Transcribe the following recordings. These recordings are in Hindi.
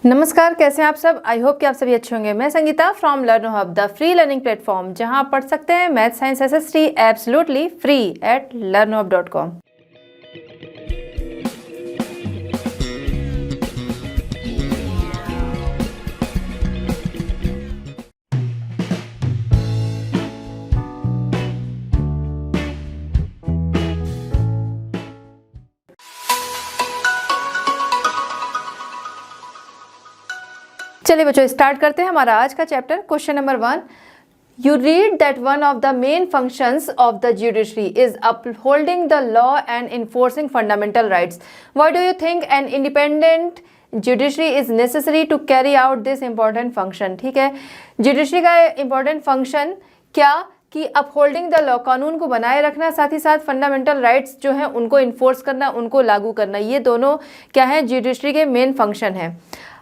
नमस्कार, कैसे हैं आप सब। आई होप कि आप सभी अच्छे होंगे। मैं Sangeeta from learn hub, the free learning platform, जहां आप पढ़ सकते हैं math science SST absolutely free at learnhub.com। चलिए बच्चों, स्टार्ट करते हैं हमारा आज का chapter. Question number 1, you read that one of the main functions of the judiciary is upholding the law and enforcing fundamental rights. Why do you think an independent judiciary is necessary to carry out this important function? ठीक है, जुडिशरी का important function क्या कि अपहोल्डिंग द लॉ, कानून को बनाए रखना, साथ ही साथ फंडामेंटल राइट्स जो हैं उनको इन्फोर्स करना, उनको लागू करना, ये दोनों क्या है जुडिशरी के मेन फंक्शन है।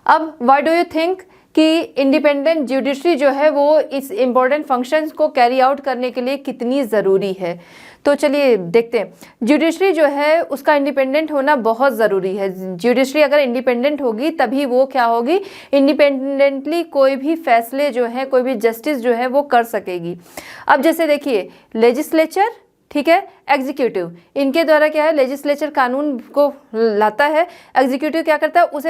अब व्हाई डू यू थिंक कि इंडिपेंडेंट जुडिशरी जो है वो इस इम्पोर्टेंट फंक्शंस को कैरी आउट करने के लिए कितनी ज़रूरी है। तो चलिए देखते हैं। जुडिशरी जो है उसका इंडिपेंडेंट होना बहुत ज़रूरी है। जुडिशरी अगर इंडिपेंडेंट होगी तभी वो क्या होगी, इंडिपेंडेंटली कोई भी फैसले जो है, कोई भी जस्टिस जो है वो कर सकेगी। अब जैसे देखिए, लेजिस्लेचर, ठीक है, एग्जीक्यूटिव, इनके द्वारा क्या है, लेजिस्लेचर कानून को लाता है, एग्जीक्यूटिव क्या करता है, उसे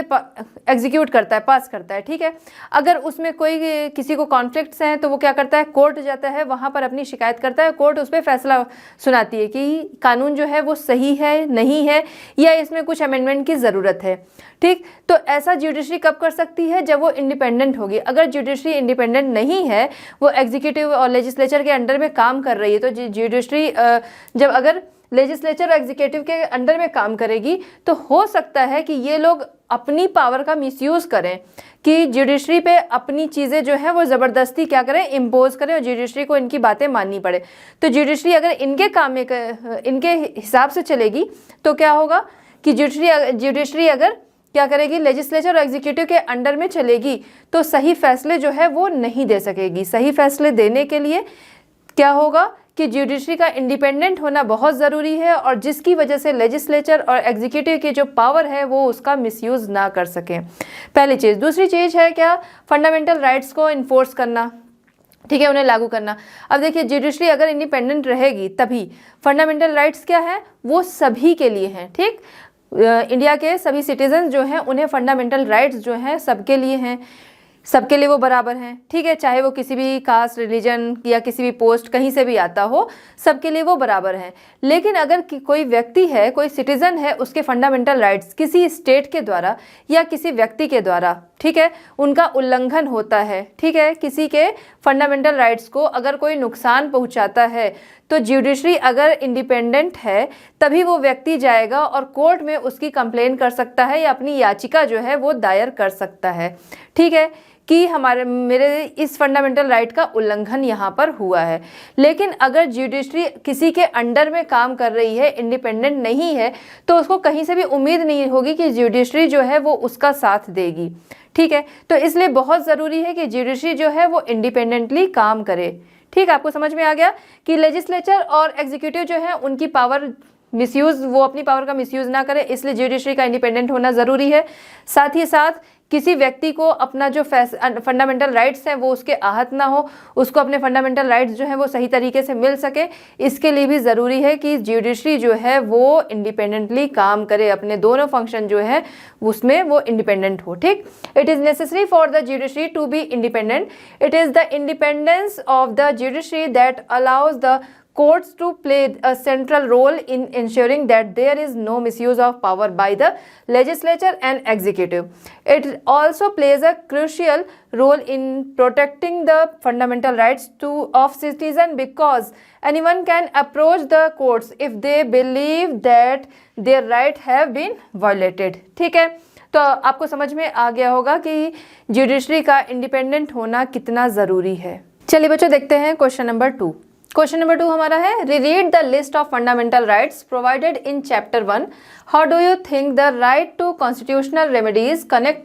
एग्जीक्यूट करता है, पास करता है। ठीक है, अगर उसमें कोई किसी को कॉन्फ्लिक्ट्स हैं तो वो क्या करता है, कोर्ट जाता है, वहाँ पर अपनी शिकायत करता है, कोर्ट उस पर फैसला सुनाती है कि कानून जो है वो सही है, नहीं है, या इसमें कुछ अमेंडमेंट की ज़रूरत है। ठीक, तो ऐसा जुडिशरी कब कर सकती है, जब वो इंडिपेंडेंट होगी। अगर जुडिशरी इंडिपेंडेंट नहीं है, वो एग्जीक्यूटिव और लेजिस्लेचर के अंडर में काम कर रही है, तो जुडिशरी जब अगर लेजिस्लेचर और एग्जीक्यूटिव के अंडर में काम करेगी तो हो सकता है कि ये लोग अपनी पावर का मिसयूज़ करें, कि जुडिशरी पे अपनी चीज़ें जो है वो ज़बरदस्ती क्या करें, इम्पोज करें, और जुडिशरी को इनकी बातें माननी पड़े। तो जुडिशरी अगर इनके काम में, इनके हिसाब से चलेगी तो क्या होगा कि जुडिशरी अगर क्या करेगी, लेजिस्लेचर और एग्जीक्यूटिव के अंडर में चलेगी तो सही फैसले जो है वो नहीं दे सकेगी। सही फैसले देने के लिए क्या होगा कि जुडिशरी का इंडिपेंडेंट होना बहुत ज़रूरी है, और जिसकी वजह से लेजिस्लेचर और एग्जीक्यूटिव की जो पावर है वो उसका मिसयूज़ ना कर सकें। पहली चीज़। दूसरी चीज़ है क्या, फंडामेंटल राइट्स को इन्फोर्स करना, ठीक है, उन्हें लागू करना। अब देखिए, जुडिशरी अगर इंडिपेंडेंट रहेगी तभी फंडामेंटल राइट्स क्या है, वो सभी के लिए हैं। ठीक, इंडिया के सभी सिटीजन जो हैं उन्हें फंडामेंटल राइट्स जो हैं सबके लिए हैं, सबके लिए वो बराबर हैं। ठीक है, चाहे वो किसी भी कास्ट, रिलीजन या किसी भी पोस्ट कहीं से भी आता हो, सबके लिए वो बराबर हैं। लेकिन अगर कोई व्यक्ति है, कोई सिटीजन है, उसके फंडामेंटल राइट्स किसी स्टेट के द्वारा या किसी व्यक्ति के द्वारा, ठीक है, उनका उल्लंघन होता है, ठीक है, किसी के फंडामेंटल राइट्स को अगर कोई नुकसान पहुंचाता है, तो जुडिशरी अगर इंडिपेंडेंट है तभी वो व्यक्ति जाएगा और कोर्ट में उसकी कंप्लेन कर सकता है या अपनी याचिका जो है वो दायर कर सकता है। ठीक है, कि मेरे इस फंडामेंटल राइट का उल्लंघन यहाँ पर हुआ है। लेकिन अगर जुडिशरी किसी के अंडर में काम कर रही है, इंडिपेंडेंट नहीं है, तो उसको कहीं से भी उम्मीद नहीं होगी कि जुडिशरी जो है वो उसका साथ देगी। ठीक है, तो इसलिए बहुत ज़रूरी है कि जुडिशरी जो है वो इंडिपेंडेंटली काम करे। ठीक, आपको समझ में आ गया कि लेजिस्लेचर और एग्जीक्यूटिव जो है उनकी पावर मिसयूज़, वो अपनी पावर का मिसयूज़ ना करे, इसलिए जुडिशरी का इंडिपेंडेंट होना ज़रूरी है। साथ ही साथ किसी व्यक्ति को अपना जो फंडामेंटल राइट्स हैं वो उसके आहत ना हो, उसको अपने फंडामेंटल राइट्स जो हैं वो सही तरीके से मिल सके, इसके लिए भी ज़रूरी है कि जुडिशरी जो है वो इंडिपेंडेंटली काम करे, अपने दोनों फंक्शन जो है उसमें वो इंडिपेंडेंट हो। ठीक, it is necessary for the judiciary to be independent. It is the independence of the judiciary that allows the courts to play a central role in ensuring that there is no misuse of power by the legislature and executive. It also plays a crucial role in protecting the fundamental rights of citizens, because anyone can approach the courts if they believe that their rights have been violated. ठीक है, तो आपको समझ में आ गया होगा कि जुडिशरी का इंडिपेंडेंट होना कितना ज़रूरी है। चलिए बच्चों, देखते हैं क्वेश्चन नंबर 2। क्वेश्चन नंबर 2 हमारा है, read the list of fundamental rights provided in chapter 1। How do you think the right to constitutional remedies connect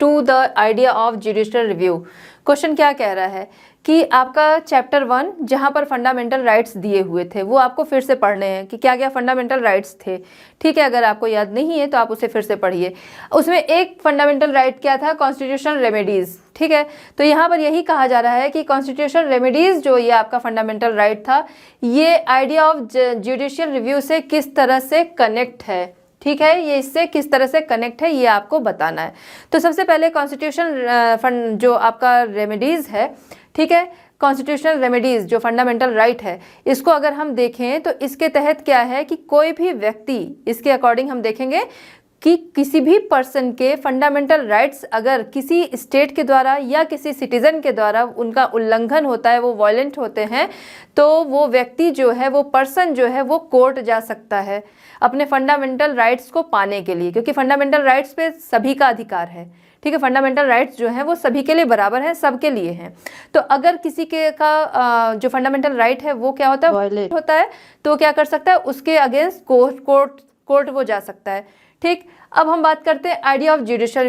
to the idea of judicial review. Question क्या कह रहा है कि आपका चैप्टर 1 जहाँ पर फंडामेंटल राइट्स दिए हुए थे वो आपको फिर से पढ़ने हैं कि क्या क्या फंडामेंटल राइट्स थे। ठीक है, अगर आपको याद नहीं है तो आप उसे फिर से पढ़िए। उसमें एक फंडामेंटल राइट क्या था, कॉन्स्टिट्यूशनल रेमेडीज़। ठीक है, तो यहाँ पर यही कहा जा रहा है कि कॉन्स्टिट्यूशनल रेमेडीज़ जो ये आपका फंडामेंटल राइट था, ये आइडिया ऑफ जुडिशियल रिव्यू से किस तरह से कनेक्ट है। ठीक है, ये इससे किस तरह से कनेक्ट है ये आपको बताना है। तो सबसे पहले कॉन्स्टिट्यूशन जो आपका रेमेडीज़ है, ठीक है, कॉन्स्टिट्यूशनल रेमेडीज़ जो फंडामेंटल राइट है, इसको अगर हम देखें तो इसके तहत क्या है कि कोई भी व्यक्ति, इसके अकॉर्डिंग हम देखेंगे कि किसी भी पर्सन के फंडामेंटल राइट्स अगर किसी स्टेट के द्वारा या किसी सिटीज़न के द्वारा उनका उल्लंघन होता है, वो वायलेंट होते हैं, तो वो व्यक्ति जो है, वो पर्सन जो है, वो कोर्ट जा सकता है अपने फंडामेंटल राइट्स को पाने के लिए, क्योंकि फंडामेंटल राइट्स पे सभी का अधिकार है। ठीक है, फंडामेंटल राइट्स जो हैं वो सभी के लिए बराबर हैं, सबके लिए हैं। तो अगर किसी के का जो फंडामेंटल राइट है वो क्या होता है, वायलेट होता है, तो क्या कर सकता है, उसके अगेंस्ट कोर्ट वो जा सकता है। ठीक, अब हम बात करते हैं idea of judicial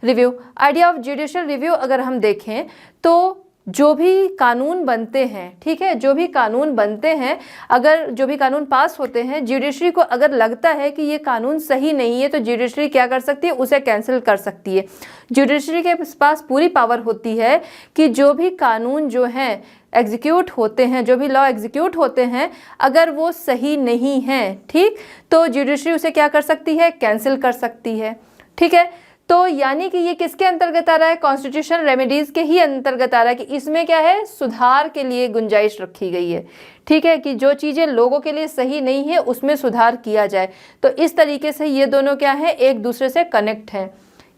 review. Idea of judicial review अगर हम देखें तो जो भी कानून बनते हैं, ठीक है, जो भी कानून बनते हैं, अगर जो भी कानून पास होते हैं, जुडिशरी को अगर लगता है कि ये कानून सही नहीं है तो जुडिशरी क्या कर सकती है, उसे कैंसिल कर सकती है। जुडिशरी के पास पूरी पावर होती है कि जो भी कानून जो हैं एग्जीक्यूट होते हैं, जो भी लॉ एग्जीक्यूट होते हैं, अगर वो सही नहीं हैं, ठीक, तो जुडिशरी उसे क्या कर सकती है, कैंसिल कर सकती है। ठीक है, तो यानी कि ये किसके अंतर्गत आ रहा है, कॉन्स्टिट्यूशनल रेमेडीज़ के ही अंतर्गत आ रहा है कि इसमें क्या है, सुधार के लिए गुंजाइश रखी गई है। ठीक है, कि जो चीज़ें लोगों के लिए सही नहीं है उसमें सुधार किया जाए। तो इस तरीके से ये दोनों क्या है, एक दूसरे से कनेक्ट हैं।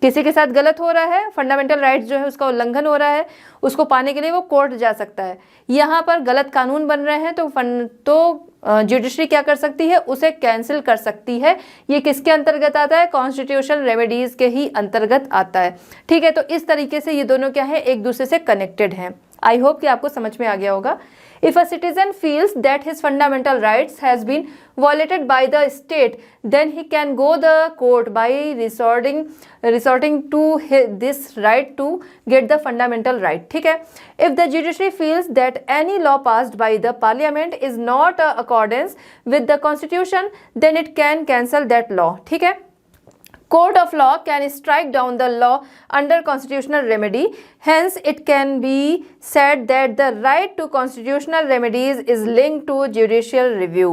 किसी के साथ गलत हो रहा है, फंडामेंटल राइट्स जो है उसका उल्लंघन हो रहा है, उसको पाने के लिए वो कोर्ट जा सकता है। यहाँ पर गलत कानून बन रहे हैं तो जुडिशरी क्या कर सकती है, उसे कैंसिल कर सकती है। ये किसके अंतर्गत आता है, कॉन्स्टिट्यूशनल रेमेडीज़ के ही अंतर्गत आता है। ठीक है, तो इस तरीके से ये दोनों क्या है, एक दूसरे से कनेक्टेड हैं। आई होप कि आपको समझ में आ गया होगा। If a citizen feels that his fundamental rights has been violated by the state, then he can go the court by resorting to this right to get the fundamental right. ठीक है, if the judiciary feels that any law passed by the parliament is not accordance with the constitution, then it can cancel that law. ठीक है, Court of law can strike down the law under constitutional remedy. Hence, it can be said that the right to constitutional remedies is linked to judicial review.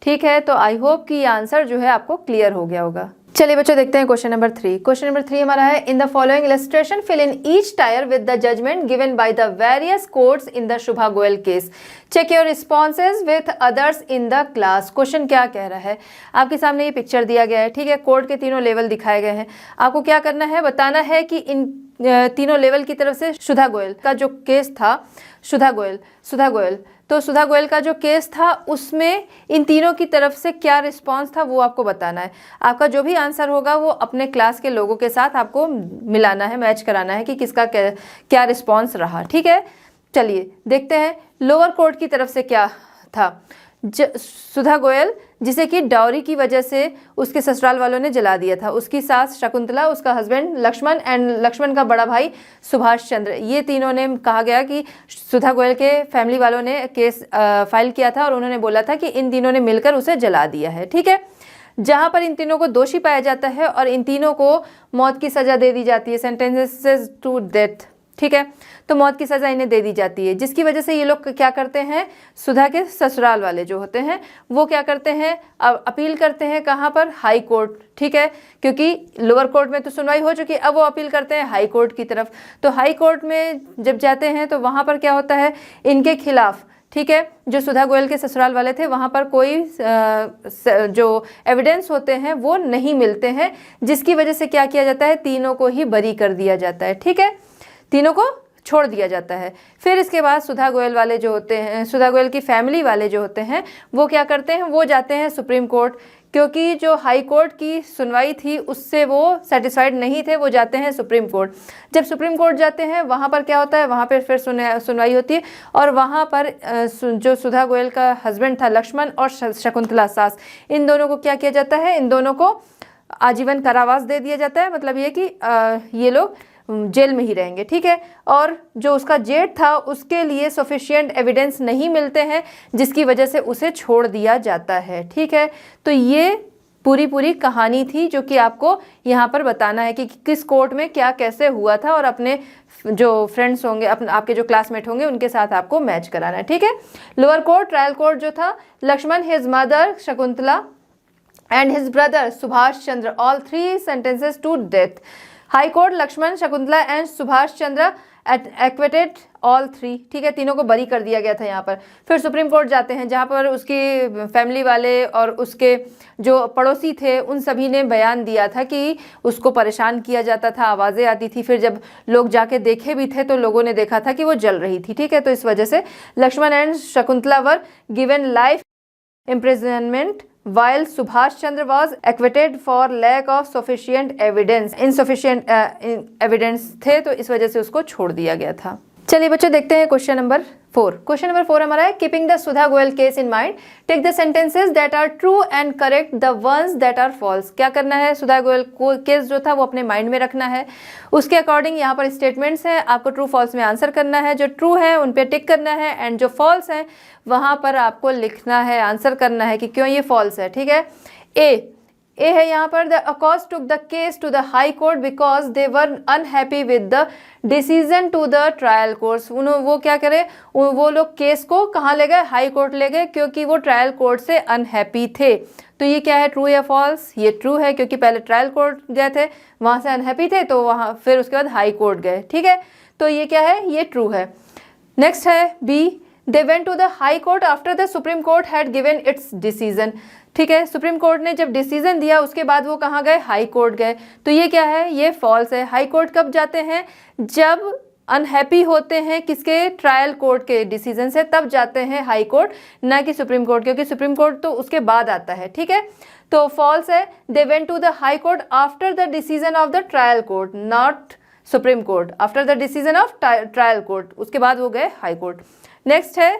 ठीक है, तो आई होप कि ये आंसर जो है आपको क्लियर हो गया होगा। चलिए बच्चों देखते हैं क्वेश्चन नंबर 3। क्वेश्चन नंबर 3 हमारा है, in the following illustration fill in each tier with the judgment given by the various courts in the Shubha Goyal case, check your responses with others in the class. Question क्या कह रहा है, आपके सामने ये पिक्चर दिया गया है। ठीक है, कोर्ट के तीनों लेवल दिखाए गए हैं। आपको क्या करना है, बताना है कि इन तीनों लेवल की तरफ से सुधा गोयल का जो केस था, सुधा गोयल तो सुधा गोयल का जो केस था उसमें इन तीनों की तरफ से क्या रिस्पांस था वो आपको बताना है। आपका जो भी आंसर होगा वो अपने क्लास के लोगों के साथ आपको मिलाना है, मैच कराना है कि किसका क्या रिस्पांस रहा। ठीक है, चलिए देखते हैं लोअर कोर्ट की तरफ से क्या था। सुधा गोयल, जिसे कि डाउरी की वजह से उसके ससुराल वालों ने जला दिया था, उसकी सास शकुंतला, उसका हस्बैंड लक्ष्मण एंड लक्ष्मण का बड़ा भाई सुभाष चंद्र, ये तीनों ने कहा गया कि सुधा गोयल के फैमिली वालों ने केस फाइल किया था और उन्होंने बोला था कि इन तीनों ने मिलकर उसे जला दिया है। ठीक है, जहाँ पर इन तीनों को दोषी पाया जाता है और इन तीनों को मौत की सज़ा दे दी जाती है, सेंटेंसेस टू डेथ। ठीक है, तो मौत की सज़ा इन्हें दे दी जाती है, जिसकी वजह से ये लोग क्या करते हैं, सुधा के ससुराल वाले जो होते हैं वो क्या करते हैं, अब अपील करते हैं कहाँ पर, हाई कोर्ट। ठीक है, क्योंकि लोअर कोर्ट में तो सुनवाई हो चुकी है, अब वो अपील करते हैं हाई कोर्ट की तरफ। तो हाई कोर्ट में जब जाते हैं तो वहाँ पर क्या होता है, इनके खिलाफ, ठीक है, जो सुधा गोयल के ससुराल वाले थे वहाँ पर कोई जो एविडेंस होते हैं वो नहीं मिलते हैं, जिसकी वजह से क्या किया जाता है, तीनों को ही बरी कर दिया जाता है। ठीक है, तीनों को छोड़ दिया जाता है। फिर इसके बाद सुधा गोयल वाले जो होते हैं, सुधा गोयल की फैमिली वाले जो होते हैं वो क्या करते हैं, वो जाते हैं सुप्रीम कोर्ट, क्योंकि जो हाई कोर्ट की सुनवाई थी उससे वो सेटिस्फाइड नहीं थे, वो जाते हैं सुप्रीम कोर्ट। जब सुप्रीम कोर्ट जाते हैं वहाँ पर क्या होता है, वहाँ पर फिर सुनवाई होती है और वहाँ पर जो सुधा गोयल का हस्बैंड था लक्ष्मण और शकुंतला सास, इन दोनों को क्या किया जाता है, इन दोनों को आजीवन कारावास दे दिया जाता है, मतलब ये कि ये लोग जेल में ही रहेंगे, ठीक है। और जो उसका जेठ था उसके लिए सफिशिएंट एविडेंस नहीं मिलते हैं, जिसकी वजह से उसे छोड़ दिया जाता है, ठीक है। तो ये पूरी कहानी थी जो कि आपको यहाँ पर बताना है कि किस कोर्ट में क्या कैसे हुआ था, और अपने जो फ्रेंड्स होंगे, आपके जो क्लासमेट होंगे उनके साथ आपको मैच कराना है, ठीक है। लोअर कोर्ट, ट्रायल कोर्ट जो था, Lakshman, his mother Shakuntala and his brother Subhash Chandra, all 3 sentences to death. High court, Lakshman, Shakuntala and Subhash Chandra acquitted all 3, ठीक है, तीनों को बरी कर दिया गया था यहाँ पर। फिर सुप्रीम कोर्ट जाते हैं जहाँ पर उसकी फैमिली वाले और उसके जो पड़ोसी थे उन सभी ने बयान दिया था कि उसको परेशान किया जाता था, आवाज़ें आती थी, फिर जब लोग जाके देखे भी थे तो लोगों ने देखा था कि वो जल रही थी, ठीक है। तो इस वजह से Lakshman and Shakuntala were given life imprisonment while Subhash Chandra was acquitted for lack of sufficient evidence, insufficient evidence थे, तो इस वजह से उसको छोड़ दिया गया था। चलिए बच्चों देखते हैं क्वेश्चन नंबर 4। क्वेश्चन नंबर 4 हमारा है, keeping the Sudha Goyal case in mind, take the sentences that are true and correct the ones that are false. क्या करना है, सुधा गोयल केस जो था वो अपने माइंड में रखना है, उसके अकॉर्डिंग यहाँ पर स्टेटमेंट्स हैं, आपको ट्रू फॉल्स में आंसर करना है, जो ट्रू है उन पर टिक करना है, एंड जो फॉल्स है वहाँ पर आपको लिखना है, आंसर करना है कि क्यों ये फॉल्स है, ठीक है। ए है यहाँ पर, the accused took the case to the high court because they were unhappy with the decision to the trial court. वो क्या करे, वो लोग केस को कहाँ ले गए, हाई कोर्ट ले गए, क्योंकि वो ट्रायल कोर्ट से अनहैप्पी थे। तो ये क्या है, ट्रू या फॉल्स? ये ट्रू है, क्योंकि पहले ट्रायल कोर्ट गए थे, वहाँ से अनहैप्पी थे, तो वहाँ फिर उसके बाद हाई कोर्ट गए, ठीक है। तो ये क्या है, ये ट्रू है। नेक्स्ट है B, they went to the high court after the supreme court had given its decision, ठीक है। सुप्रीम कोर्ट ने जब डिसीजन दिया उसके बाद वो कहाँ गए, हाई कोर्ट गए। तो ये क्या है, ये फॉल्स है। हाई कोर्ट कब जाते हैं, जब अनहैप्पी होते हैं किसके, ट्रायल कोर्ट के डिसीजन से, तब जाते हैं हाई कोर्ट, ना कि सुप्रीम कोर्ट, क्योंकि सुप्रीम कोर्ट तो उसके बाद आता है, ठीक है। तो फॉल्स है, they went to the high court after the decision of the trial court, not supreme court, after the decision of trial court, उसके बाद वो गए हाई कोर्ट। नेक्स्ट है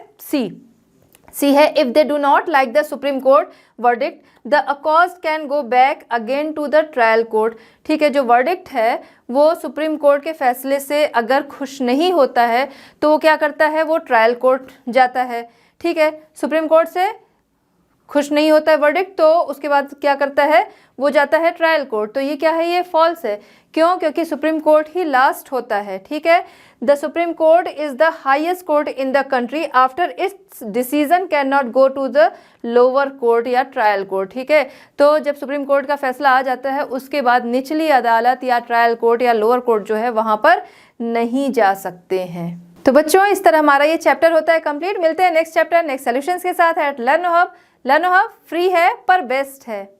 सी है, if they do not like the supreme court verdict the accused can go back again to the trial court, ठीक है। जो वर्डिक्ट है वो सुप्रीम कोर्ट के फैसले से अगर खुश नहीं होता है तो वो क्या करता है, वो ट्रायल कोर्ट जाता है, ठीक है। सुप्रीम कोर्ट से खुश नहीं होता है वर्डिक्ट, तो उसके बाद क्या करता है, वो जाता है ट्रायल कोर्ट। तो ये क्या है, ये फॉल्स है। क्यों, क्योंकि सुप्रीम कोर्ट ही लास्ट होता है, ठीक है। The supreme court is the highest court in the country, after its decision can not go to the lower court या ट्रायल कोर्ट, ठीक है। तो जब सुप्रीम कोर्ट का फैसला आ जाता है उसके बाद निचली अदालत या ट्रायल कोर्ट या लोअर कोर्ट जो है वहाँ पर नहीं जा सकते हैं। तो बच्चों इस तरह हमारा ये चैप्टर होता है कंप्लीट। मिलते हैं नेक्स्ट चैप्टर नेक्स्ट सॉल्यूशंस के साथ at Learno hub. Learno hub free है पर बेस्ट है।